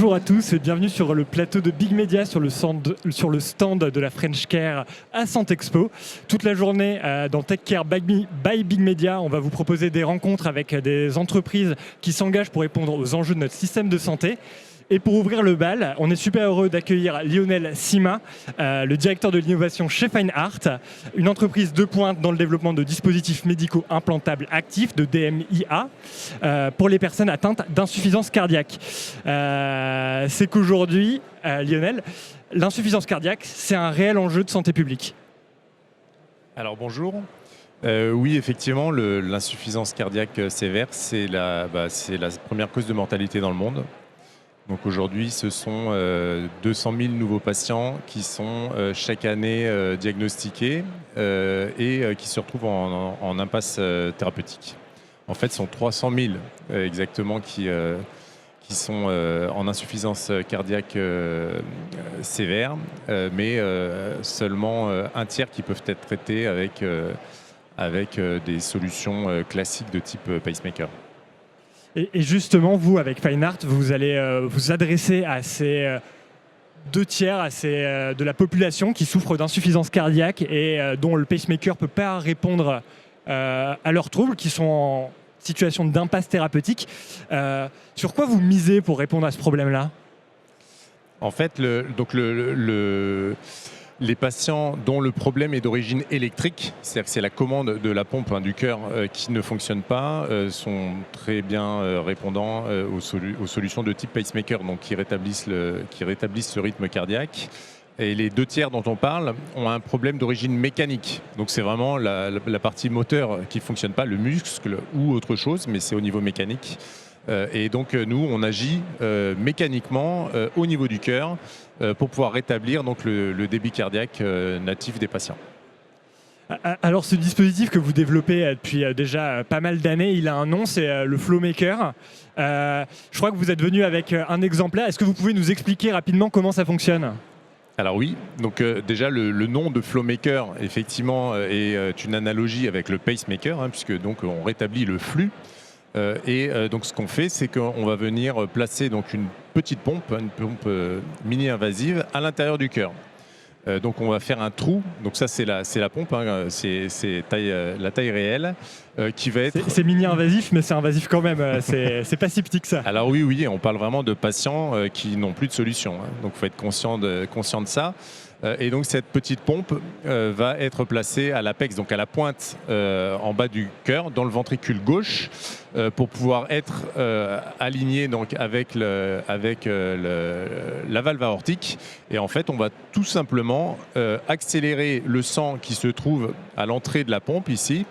Bonjour à tous et bienvenue sur le plateau de Big Media sur le stand de la French Care à Sant'Expo. Toute la journée dans Tech Care by Big Media, on va vous proposer des rencontres avec des entreprises qui s'engagent pour répondre aux enjeux de notre système de santé. Et pour ouvrir le bal, on est super heureux d'accueillir Lionel Sima, le directeur de l'innovation chez Fineart, une entreprise de pointe dans le développement de dispositifs médicaux implantables actifs, de DMIA, pour les personnes atteintes d'insuffisance cardiaque. C'est qu'aujourd'hui, Lionel, l'insuffisance cardiaque, c'est un réel enjeu de santé publique. Alors bonjour. Oui, effectivement, l'insuffisance cardiaque sévère, c'est la première cause de mortalité dans le monde. Donc aujourd'hui, ce sont 200 000 nouveaux patients qui sont chaque année diagnostiqués et qui se retrouvent en impasse thérapeutique. En fait, ce sont 300 000 exactement qui sont en insuffisance cardiaque sévère, mais seulement un tiers qui peuvent être traités avec des solutions classiques de type pacemaker. Et justement, vous, avec Fineart, vous allez vous adresser à ces deux tiers de la population qui souffrent d'insuffisance cardiaque et dont le pacemaker ne peut pas répondre à leurs troubles, qui sont en situation d'impasse thérapeutique. Sur quoi vous misez pour répondre à ce problème-là ? En fait, les patients dont le problème est d'origine électrique, c'est-à-dire que c'est la commande de la pompe du cœur qui ne fonctionne pas, sont très bien répondants aux solutions de type pacemaker, donc qui rétablissent ce rythme cardiaque. Et les deux tiers dont on parle ont un problème d'origine mécanique. Donc c'est vraiment la partie moteur qui ne fonctionne pas, le muscle ou autre chose, mais c'est au niveau mécanique. Et donc nous, on agit mécaniquement au niveau du cœur pour pouvoir rétablir donc, le débit cardiaque natif des patients. Alors ce dispositif que vous développez depuis déjà pas mal d'années, il a un nom, c'est le FlowMaker. Je crois que vous êtes venu avec un exemplaire. Est-ce que vous pouvez nous expliquer rapidement comment ça fonctionne ? Alors oui, donc déjà le nom de FlowMaker effectivement est une analogie avec le pacemaker, puisque donc on rétablit le flux. Donc ce qu'on fait, c'est qu'on va venir placer donc une petite pompe, mini-invasive à l'intérieur du cœur. Donc on va faire un trou, donc ça c'est la pompe, c'est la taille réelle qui va être... C'est mini-invasif, mais c'est invasif quand même, c'est pas si petit que ça. Alors oui, on parle vraiment de patients qui n'ont plus de solution, donc il faut être conscient de ça. Et donc cette petite pompe va être placée à l'apex, donc à la pointe en bas du cœur, dans le ventricule gauche, pour pouvoir être aligné donc avec la valve aortique. Et en fait, on va tout simplement accélérer le sang qui se trouve à l'entrée de la pompe ici,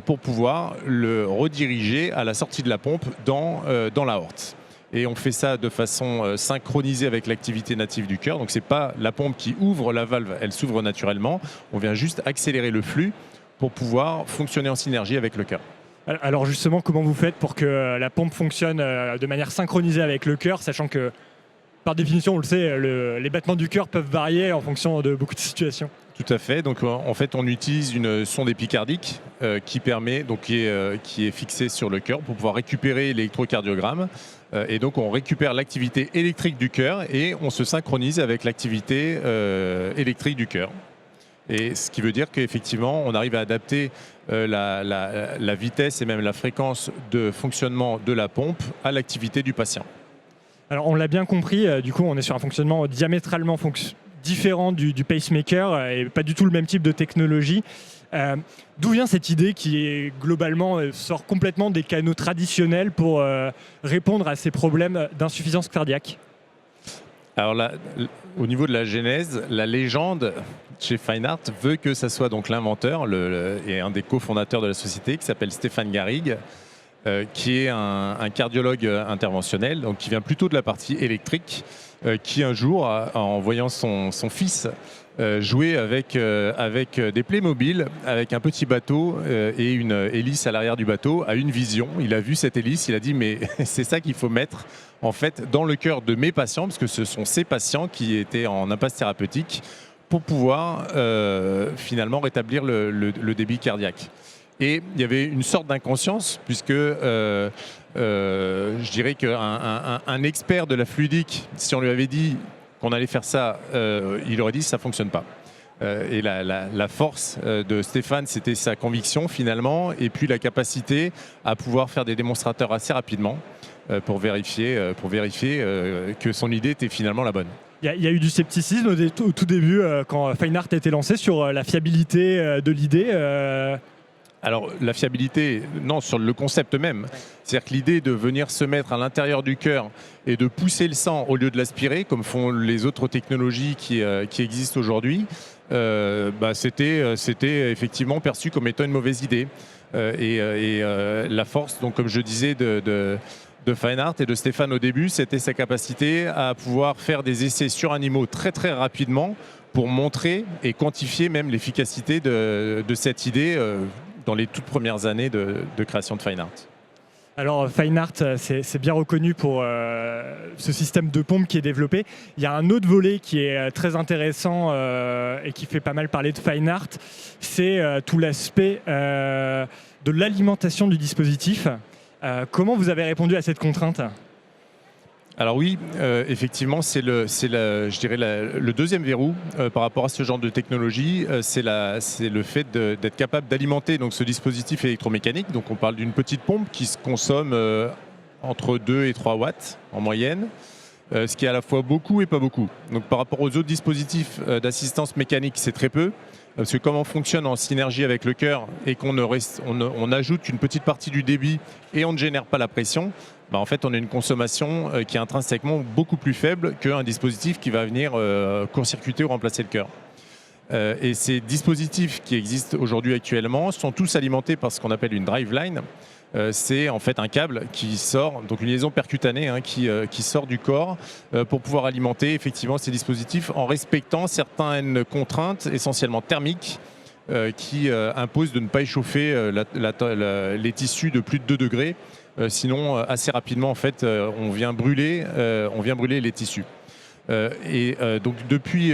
pour pouvoir le rediriger à la sortie de la pompe dans l'aorte. Et on fait ça de façon synchronisée avec l'activité native du cœur. Donc ce n'est pas la pompe qui ouvre la valve, elle s'ouvre naturellement. On vient juste accélérer le flux pour pouvoir fonctionner en synergie avec le cœur. Alors justement, comment vous faites pour que la pompe fonctionne de manière synchronisée avec le cœur, sachant que par définition, on le sait, les battements du cœur peuvent varier en fonction de beaucoup de situations. Tout à fait. Donc en fait, on utilise une sonde épicardique qui est fixée sur le cœur pour pouvoir récupérer l'électrocardiogramme. Et donc on récupère l'activité électrique du cœur et on se synchronise avec l'activité électrique du cœur. Et ce qui veut dire qu'effectivement, on arrive à adapter la vitesse et même la fréquence de fonctionnement de la pompe à l'activité du patient. Alors on l'a bien compris, du coup on est sur un fonctionnement diamétralement différent du pacemaker et pas du tout le même type de technologie. D'où vient cette idée qui globalement sort complètement des canaux traditionnels pour répondre à ces problèmes d'insuffisance cardiaque ? Alors là, au niveau de la genèse, la légende chez Fineart veut que ça soit donc l'inventeur et un des cofondateurs de la société qui s'appelle Stéphane Garrigue, qui est un cardiologue interventionnel, donc qui vient plutôt de la partie électrique, qui un jour, en voyant son fils jouer avec des Playmobil, avec un petit bateau et une hélice à l'arrière du bateau, a une vision. Il a vu cette hélice, il a dit mais c'est ça qu'il faut mettre en fait dans le cœur de mes patients, parce que ce sont ces patients qui étaient en impasse thérapeutique, pour pouvoir finalement rétablir le débit cardiaque. Et il y avait une sorte d'inconscience, puisque je dirais qu'un expert de la fluidique, si on lui avait dit qu'on allait faire ça, il aurait dit ça ne fonctionne pas. Et la force de Stéphane, c'était sa conviction finalement, et puis la capacité à pouvoir faire des démonstrateurs assez rapidement pour vérifier que son idée était finalement la bonne. Il y a eu du scepticisme au tout début quand Fine-Art a été lancé sur la fiabilité de l'idée. Alors la fiabilité, non, sur le concept même. C'est-à-dire que l'idée de venir se mettre à l'intérieur du cœur et de pousser le sang au lieu de l'aspirer, comme font les autres technologies qui existent aujourd'hui, c'était effectivement perçu comme étant une mauvaise idée. La force, donc, comme je disais, de Fine-Art et de Stéphane au début, c'était sa capacité à pouvoir faire des essais sur animaux très très rapidement pour montrer et quantifier même l'efficacité de cette idée dans les toutes premières années de création de Fine-Art. Alors Fine-Art, c'est bien reconnu pour ce système de pompe qui est développé. Il y a un autre volet qui est très intéressant et qui fait pas mal parler de Fine-Art, c'est tout l'aspect de l'alimentation du dispositif. Comment vous avez répondu à cette contrainte ? Alors oui, effectivement, c'est je dirais le deuxième verrou par rapport à ce genre de technologie, c'est le fait d'être capable d'alimenter donc ce dispositif électromécanique. Donc on parle d'une petite pompe qui se consomme entre 2 et 3 watts en moyenne, ce qui est à la fois beaucoup et pas beaucoup. Donc par rapport aux autres dispositifs d'assistance mécanique, c'est très peu. Parce que comme on fonctionne en synergie avec le cœur et on ajoute une petite partie du débit et on ne génère pas la pression, en fait on a une consommation qui est intrinsèquement beaucoup plus faible qu'un dispositif qui va venir court-circuiter ou remplacer le cœur. Et ces dispositifs qui existent aujourd'hui actuellement sont tous alimentés par ce qu'on appelle une driveline. C'est en fait un câble qui sort, donc une liaison percutanée qui sort du corps pour pouvoir alimenter effectivement ces dispositifs en respectant certaines contraintes essentiellement thermiques qui imposent de ne pas échauffer les tissus de plus de 2 degrés. Sinon, assez rapidement, en fait, on vient brûler les tissus. Donc depuis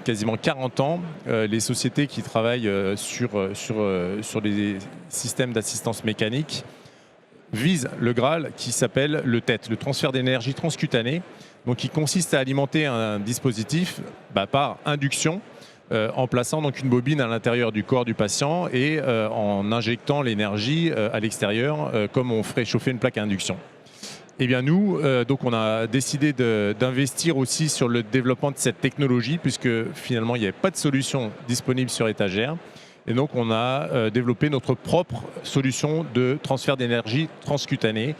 quasiment 40 ans, les sociétés qui travaillent sur les systèmes d'assistance mécanique visent le Graal qui s'appelle le TET, le transfert d'énergie transcutanée, donc qui consiste à alimenter un dispositif par induction en plaçant donc une bobine à l'intérieur du corps du patient et en injectant l'énergie à l'extérieur comme on ferait chauffer une plaque à induction. Eh bien nous, donc on a décidé d'investir aussi sur le développement de cette technologie puisque finalement il n'y avait pas de solution disponible sur étagère. Et donc on a développé notre propre solution de transfert d'énergie transcutanée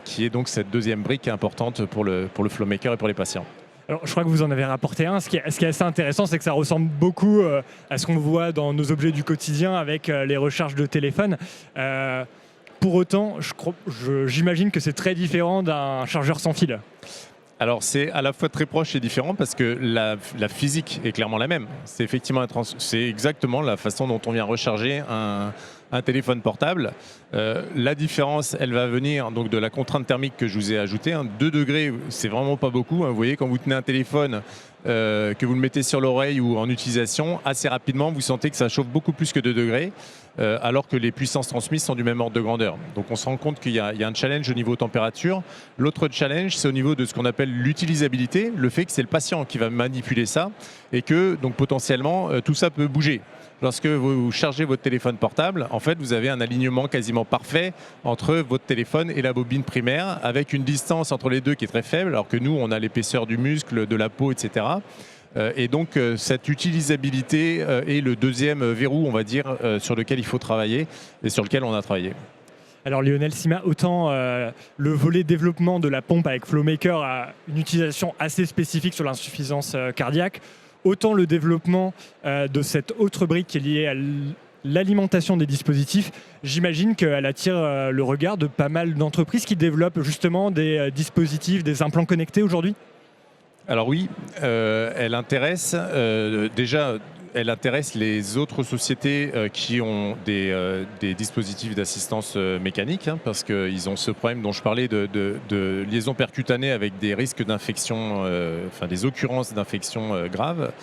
qui est donc cette deuxième brique importante pour le FlowMaker et pour les patients. Alors, je crois que vous en avez rapporté un. Ce qui est assez intéressant, c'est que ça ressemble beaucoup à ce qu'on voit dans nos objets du quotidien avec les recharges de téléphone. Pour autant, j'imagine que c'est très différent d'un chargeur sans fil. Alors c'est à la fois très proche et différent parce que la physique est clairement la même. C'est effectivement c'est exactement la façon dont on vient recharger un téléphone portable. La différence, elle va venir donc de la contrainte thermique que je vous ai ajoutée. 2 degrés, c'est vraiment pas beaucoup. Vous voyez, quand vous tenez un téléphone, que vous le mettez sur l'oreille ou en utilisation, assez rapidement, vous sentez que ça chauffe beaucoup plus que 2 degrés, alors que les puissances transmises sont du même ordre de grandeur. Donc on se rend compte qu'il y a un challenge au niveau température. L'autre challenge, c'est au niveau de ce qu'on appelle l'utilisabilité, le fait que c'est le patient qui va manipuler ça et que donc potentiellement tout ça peut bouger. Lorsque vous chargez votre téléphone portable, en fait, vous avez un alignement quasiment parfait entre votre téléphone et la bobine primaire, avec une distance entre les deux qui est très faible, alors que nous, on a l'épaisseur du muscle, de la peau, etc. Et donc, cette utilisabilité est le deuxième verrou, on va dire, sur lequel il faut travailler et sur lequel on a travaillé. Alors Lionel Sima, autant le volet développement de la pompe avec FlowMaker a une utilisation assez spécifique sur l'insuffisance cardiaque, autant le développement de cette autre brique qui est liée à l'alimentation des dispositifs, j'imagine qu'elle attire le regard de pas mal d'entreprises qui développent justement des dispositifs, des implants connectés aujourd'hui. Alors oui, elle intéresse déjà. Elle intéresse les autres sociétés qui ont des dispositifs d'assistance mécanique, parce qu'ils ont ce problème dont je parlais de liaison percutanée avec des risques d'infection, des occurrences d'infections graves.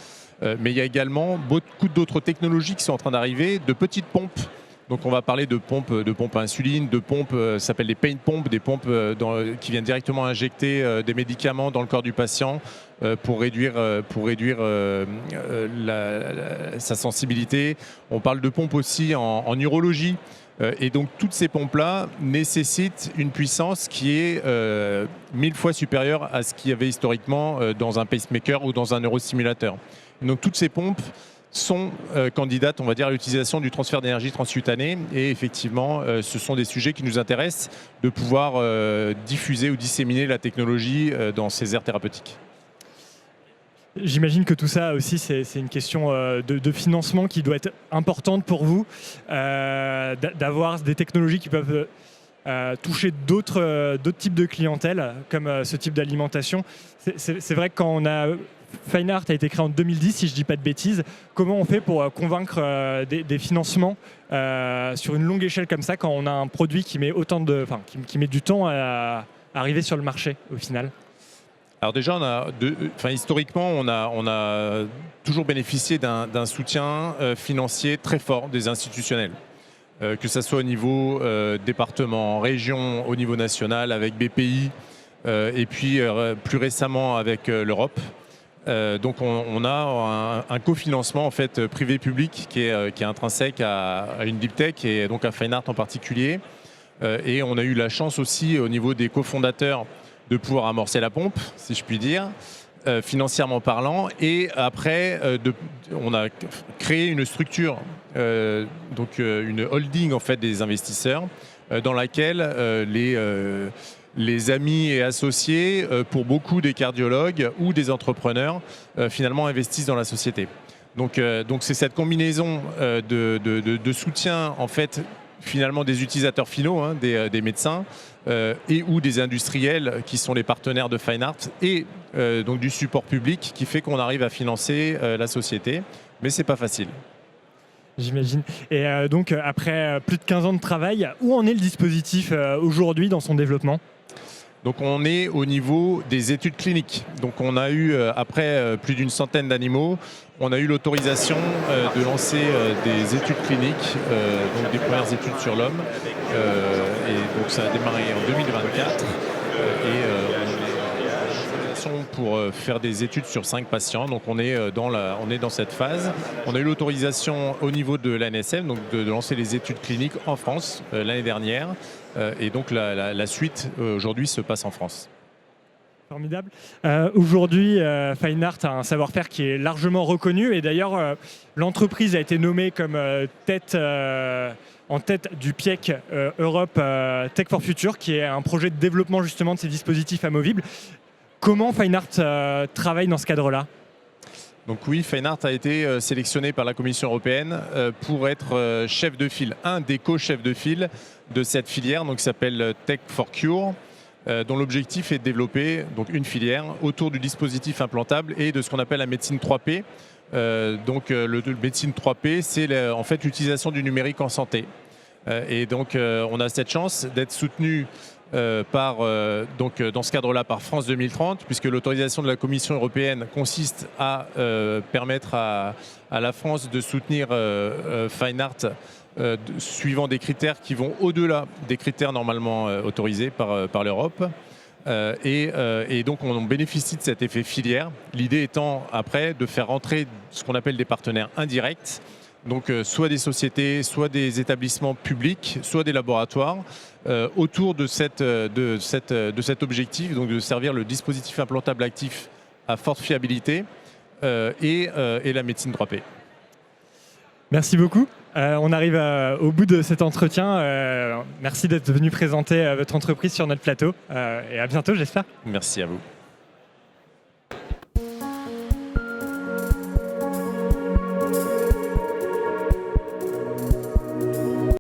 Mais il y a également beaucoup d'autres technologies qui sont en train d'arriver, de petites pompes Donc on va parler de pompes à insuline, de pompes, ça s'appelle des pain pompes, des pompes qui viennent directement injecter des médicaments dans le corps du patient pour réduire sa sensibilité. On parle de pompes aussi en urologie. Et donc toutes ces pompes-là nécessitent une puissance qui est 1000 fois supérieure à ce qu'il y avait historiquement dans un pacemaker ou dans un neurostimulateur. Donc toutes ces pompes sont candidates, on va dire, à l'utilisation du transfert d'énergie transcutanée. Et effectivement, ce sont des sujets qui nous intéressent de pouvoir diffuser ou disséminer la technologie dans ces aires thérapeutiques. J'imagine que tout ça aussi, c'est une question de financement qui doit être importante pour vous, d'avoir des technologies qui peuvent toucher d'autres types de clientèle, comme ce type d'alimentation. C'est vrai que quand on a... Fine Art a été créé en 2010, si je ne dis pas de bêtises. Comment on fait pour convaincre des financements sur une longue échelle comme ça, quand on a un produit qui met, qui met du temps à arriver sur le marché au final? Alors déjà, historiquement, on a toujours bénéficié d'un soutien financier très fort des institutionnels. Que ce soit au niveau département, région, au niveau national, avec BPI, et puis plus récemment avec l'Europe. Donc on a un cofinancement en fait privé-public qui est intrinsèque à une deep tech et donc à Fine Art en particulier. Et on a eu la chance aussi au niveau des cofondateurs de pouvoir amorcer la pompe, si je puis dire, financièrement parlant. Et après, on a créé une structure, donc une holding en fait des investisseurs, dans laquelle les amis et associés, pour beaucoup des cardiologues ou des entrepreneurs, finalement investissent dans la société. Donc c'est cette combinaison de soutien en fait finalement des utilisateurs finaux, hein, des médecins et ou des industriels qui sont les partenaires de Fine Art et donc du support public qui fait qu'on arrive à financer la société, mais c'est pas facile. J'imagine. Et donc après plus de 15 ans de travail, où en est le dispositif aujourd'hui dans son développement ? Donc on est au niveau des études cliniques. Donc on a eu, après plus d'une centaine d'animaux, on a eu l'autorisation de lancer des études cliniques, donc des premières études sur l'homme. Et donc ça a démarré en 2024. Pour faire des études sur 5 patients. Donc on est dans cette phase. On a eu l'autorisation au niveau de l'ANSM donc de lancer les études cliniques en France l'année dernière. Et donc la suite aujourd'hui se passe en France. Formidable. Aujourd'hui, Fine Art a un savoir-faire qui est largement reconnu. Et d'ailleurs, l'entreprise a été nommée comme en tête du PIEC Europe Tech for Future, qui est un projet de développement justement de ces dispositifs amovibles. Comment Fine Art travaille dans ce cadre-là ? Donc oui, Fine Art a été sélectionné par la Commission européenne pour être chef de file, un des co-chefs de file de cette filière, donc qui s'appelle Tech for Cure, dont l'objectif est de développer donc une filière autour du dispositif implantable et de ce qu'on appelle la médecine 3P. Donc le médecine 3P, c'est en fait l'utilisation du numérique en santé. Et donc on a cette chance d'être soutenu dans ce cadre-là par France 2030, puisque l'autorisation de la Commission européenne consiste à permettre à la France de soutenir Fine Art suivant des critères qui vont au-delà des critères normalement autorisés par l'Europe. Et donc on bénéficie de cet effet filière, l'idée étant après de faire rentrer ce qu'on appelle des partenaires indirects, donc soit des sociétés, soit des établissements publics, soit des laboratoires, autour de cet objectif, donc de servir le dispositif implantable actif à forte fiabilité et la médecine 3P. Merci beaucoup. On arrive au bout de cet entretien. Merci d'être venu présenter votre entreprise sur notre plateau. Et à bientôt, j'espère. Merci à vous.